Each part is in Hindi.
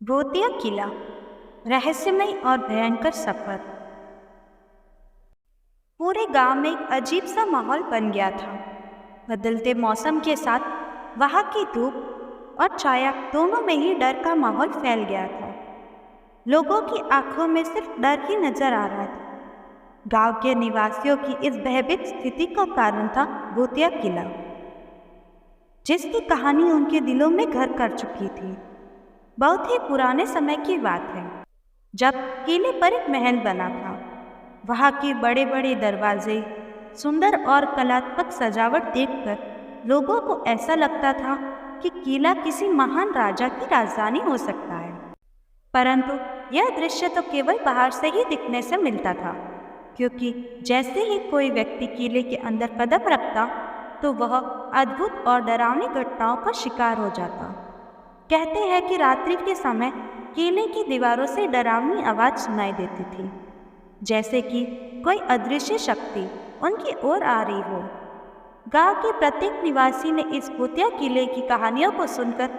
भूतिया किला, रहस्यमय और भयंकर सफर। पूरे गांव में एक अजीब सा माहौल बन गया था। बदलते मौसम के साथ वहां की धूप और छाया दोनों में ही डर का माहौल फैल गया था। लोगों की आंखों में सिर्फ डर ही नजर आ रहा था। गांव के निवासियों की इस भयभीत स्थिति का कारण था भूतिया किला, जिसकी कहानी उनके दिलों में घर कर चुकी थी। बहुत ही पुराने समय की बात है, जब किले पर एक महल बना था। वहाँ के बड़े बड़े दरवाजे, सुंदर और कलात्मक सजावट देखकर लोगों को ऐसा लगता था कि किला किसी महान राजा की राजधानी हो सकता है। परंतु यह दृश्य तो केवल बाहर से ही दिखने से मिलता था, क्योंकि जैसे ही कोई व्यक्ति किले के अंदर कदम रखता तो वह अद्भुत और डरावनी घटनाओं का शिकार हो जाता। कहते हैं कि रात्रि के समय किले की दीवारों से डरावनी आवाज सुनाई देती थी, जैसे कि कोई अदृश्य शक्ति उनकी ओर आ रही हो। गांव के प्रत्येक निवासी ने इस भूतिया किले की कहानियों को सुनकर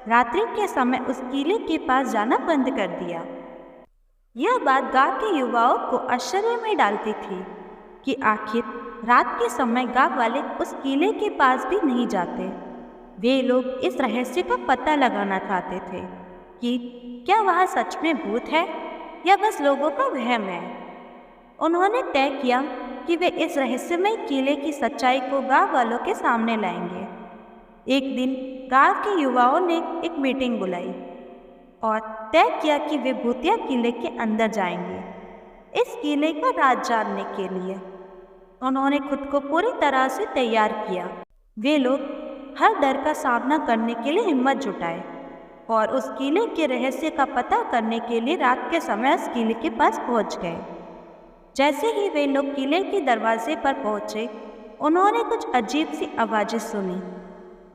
रात्रि के समय उस किले के पास जाना बंद कर दिया। यह बात गांव के युवाओं को आश्चर्य में डालती थी कि आखिर रात के समय गांव वाले उस किले के पास भी नहीं जाते। वे लोग इस रहस्य का पता लगाना चाहते थे कि क्या वहाँ सच में भूत है या बस लोगों का वहम है। उन्होंने तय किया कि वे इस रहस्यमय किले की सच्चाई को गांव वालों के सामने लाएंगे। एक दिन गांव के युवाओं ने एक मीटिंग बुलाई और तय किया कि वे भूतिया किले के अंदर जाएंगे, इस किले का राज जानने के लिए। उन्होंने खुद को पूरी तरह से तैयार किया। वे लोग हर डर का सामना करने के लिए हिम्मत जुटाए और उस किले के रहस्य का पता करने के लिए रात के समय उस किले के पास पहुंच गए। जैसे ही वे लोग किले के दरवाजे पर पहुंचे, उन्होंने कुछ अजीब सी आवाजें सुनी।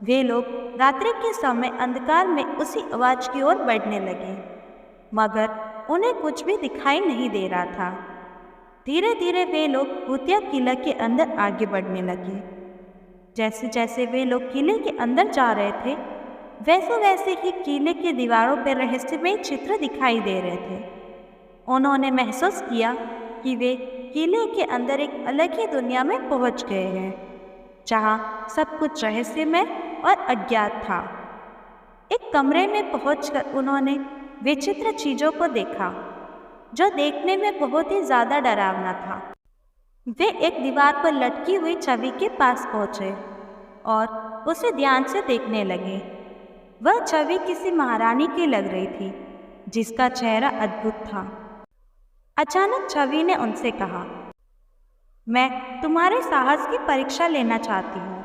वे लोग रात्रि के समय अंधकार में उसी आवाज की ओर बढ़ने लगे, मगर उन्हें कुछ भी दिखाई नहीं दे रहा था। धीरे धीरे वे लोग भूतिया किला के अंदर आगे बढ़ने लगे। जैसे जैसे वे लोग किले के अंदर जा रहे थे, वैसे वैसे ही किले की दीवारों पर रहस्यमय चित्र दिखाई दे रहे थे। उन्होंने महसूस किया कि वे किले के अंदर एक अलग ही दुनिया में पहुंच गए हैं, जहां सब कुछ रहस्यमय और अज्ञात था। एक कमरे में पहुंचकर उन्होंने विचित्र चीजों को देखा, जो देखने में बहुत ही ज्यादा डरावना था। वे एक दीवार पर लटकी हुई छवि के पास पहुंचे और उसे ध्यान से देखने लगे। वह छवि किसी महारानी की लग रही थी, जिसका चेहरा अद्भुत था। अचानक छवि ने उनसे कहा, मैं तुम्हारे साहस की परीक्षा लेना चाहती हूँ।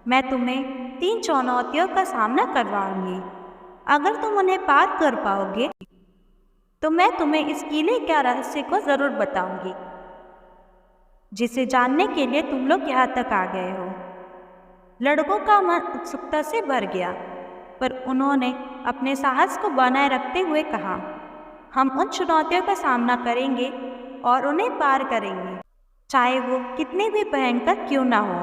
मैं तुम्हें 3 चुनौतियों का सामना करवाऊंगी। अगर तुम उन्हें पार कर पाओगे तो मैं तुम्हें इस किले के रहस्य को जरूर बताऊंगी, जिसे जानने के लिए तुम लोग यहाँ तक आ गए हो। लड़कों का मन उत्सुकता से भर गया, पर उन्होंने अपने साहस को बनाए रखते हुए कहा, हम उन चुनौतियों का सामना करेंगे और उन्हें पार करेंगे, चाहे वो कितने भी भयंकर क्यों ना हो।